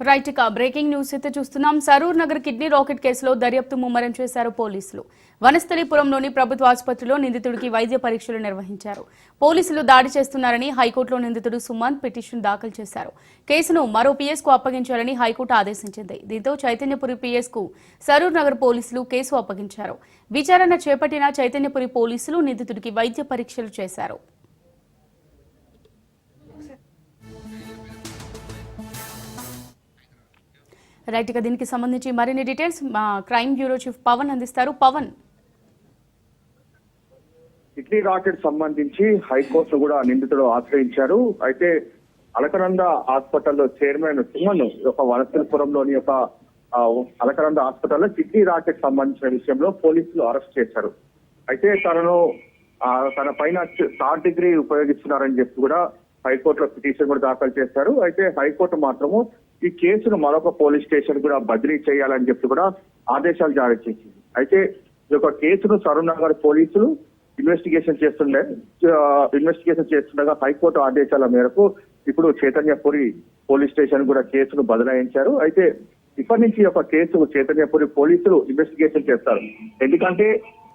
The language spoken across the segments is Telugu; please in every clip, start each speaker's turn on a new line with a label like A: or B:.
A: రైట్ ఇక బ్రేకింగ్ న్యూస్ అయితే చూస్తున్నాం. సరూర్ నగర్ కిడ్నీ రాకెట్ కేసులో దర్యాప్తు ముమ్మరం చేశారు పోలీసులు. వనస్థలిపురంలోని ప్రభుత్వ ఆసుపత్రిలో నిందితుడికి వైద్య పరీక్షలు నిర్వహించారు. పోలీసులు దాడి చేస్తున్నారని హైకోర్టులో నిందితుడు సుమంత్ పిటిషన్ దాఖలు చేశారు. కేసును మరో పీఎస్కు అప్పగించాలని హైకోర్టు ఆదేశించింది. దీంతో చైతన్యపురి పీఎస్కు సరూర్ నగర్ పోలీసులు కేసు అప్పగించారు. విచారణ చేపట్టిన చైతన్యపురి పోలీసులు నిందితుడికి వైద్య పరీక్షలు చేశారు. రైట్ గా దీనికి సంబంధించి మరిన్ని డీటెయిల్స్ మా క్రైమ్ బ్యూరో చీఫ్ పవన్ అందిస్తారు. పవన్,
B: కిడ్నీ రాకెట్ సంబంధించి హైకోర్టు కూడా నిందితుడు ఆశ్రయించారు. అయితే అలకనంద హాస్పిటల్లో చైర్మన్ సుమన్ ఒక వనస్థలిపురంలోని ఒక అలకనంద హాస్పిటల్లో కిడ్నీ రాకెట్ సంబంధించిన విషయంలో పోలీసులు అరెస్ట్ చేశారు. అయితే తన పైన థర్డ్ డిగ్రీ ఉపయోగిస్తున్నారని చెప్పి కూడా హైకోర్టులో పిటిషన్ కూడా దాఖలు చేశారు. అయితే హైకోర్టు మాత్రము ఈ కేసును మరొక పోలీస్ స్టేషన్ కూడా బదిలీ చేయాలని చెప్పి కూడా ఆదేశాలు జారీ చేసింది. అయితే ఈ యొక్క కేసును సరూర్ నగర్ పోలీసులు ఇన్వెస్టిగేషన్ చేస్తుండగా హైకోర్టు ఆదేశాల మేరకు ఇప్పుడు చైతన్యపురి పోలీస్ స్టేషన్ కూడా కేసును బదలాయించారు. అయితే ఇప్పటి నుంచి ఈ యొక్క కేసు చైతన్యపురి పోలీసులు ఇన్వెస్టిగేషన్ చేస్తారు. ఎందుకంటే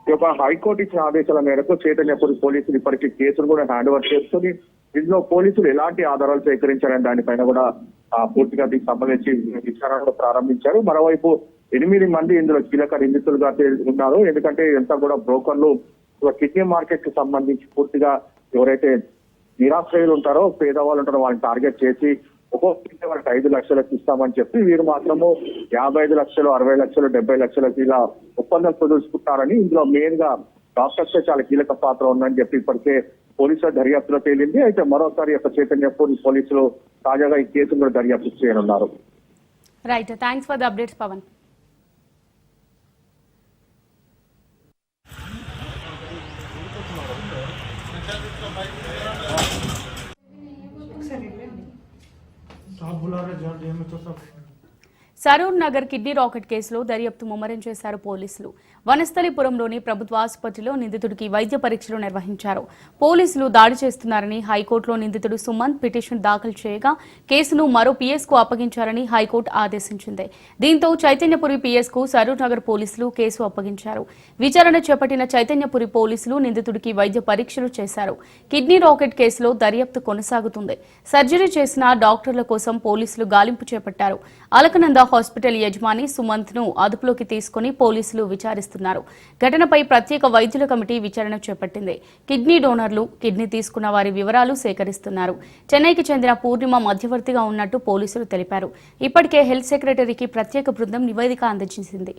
B: ఈ యొక్క హైకోర్టు ఇచ్చిన ఆదేశాల మేరకు చైతన్యపురి పోలీసులు ఇప్పటికీ కేసును కూడా హ్యాండ్ ఓవర్ చేస్తుంది. ఇందులో పోలీసులు ఎలాంటి ఆధారాలు సేకరించారని దానిపైన కూడా పూర్తిగా దీనికి సంబంధించి విచారణలు ప్రారంభించారు. మరోవైపు 8 మంది ఇందులో కీలక నిందితులుగా ఉన్నారు. ఎందుకంటే ఎంత కూడా బ్రోకర్లు కిడ్నీ మార్కెట్ కి సంబంధించి పూర్తిగా ఎవరైతే నిరాశ్రయులు ఉంటారో, పేదవాళ్ళు ఉంటారో వాళ్ళని టార్గెట్ చేసి ఒక్కొక్క వాళ్ళకి 5 లక్షలకు ఇస్తామని చెప్పి వీరు మాత్రము 55 లక్షలు, 60 లక్షలు, 70 లక్షలకు ఇలా ఒప్పందం కుదుర్చుకుంటారని, ఇందులో మెయిన్ గా డాక్టర్స్ చాలా కీలక పాత్ర ఉందని చెప్పి ఇప్పటికే పోలీసుల దర్యాప్తులో తేలింది. అయితే మరోసారి యొక్క చైతన్యపురి పోలీసులు తాజాగా ఈ కేసును కూడా దర్యాప్తు చేయనున్నారు.
A: Right, thanks for the updates Pavan. Saroor Nagar kidney racket కేసులో దర్యాప్తు ముమ్మరం చేశారు పోలీసులు. వనస్థలిపురంలోని ప్రభుత్వ ఆసుపత్రిలో నిందితుడికి వైద్య పరీక్షలు నిర్వహించారు. పోలీసులు దాడి చేస్తున్నారని హైకోర్టులో నిందితుడు సుమంత్ పిటిషన్ దాఖలు చేయగా కేసును మరో పీఎస్కు అప్పగించాలని హైకోర్టు ఆదేశించింది. దీంతో చైతన్యపురి పీఎస్కు సరూర్ నగర్ పోలీసులు కేసు అప్పగించారు. విచారణ చేపట్టిన చైతన్యపురి పోలీసులు నిందితుడికి వైద్య పరీక్షలు చేశారు. కిడ్నీ రాకెట్ కేసులో దర్యాప్తు కొనసాగుతుంది. సర్జరీ చేసిన డాక్టర్ల కోసం పోలీసులు గాలింపు చేపట్టారు. అలకనంద హాస్పిటల్ యజమాని సుమంత్ ను అదుపులోకి తీసుకుని పోలీసులు విచారిస్తున్నారు. ఘటనపై ప్రత్యేక వైద్యుల కమిటీ విచారణ చేపట్టింది. కిడ్నీ డోనర్లు, కిడ్నీ తీసుకున్న వారి వివరాలు సేకరిస్తున్నారు. చెన్నైకి చెందిన పూర్ణిమ మధ్యవర్తిగా ఉన్నట్టు పోలీసులు తెలిపారు. ఇప్పటికే హెల్త్ సెక్రటరీకి ప్రత్యేక బృందం నివేదిక అందజేసింది.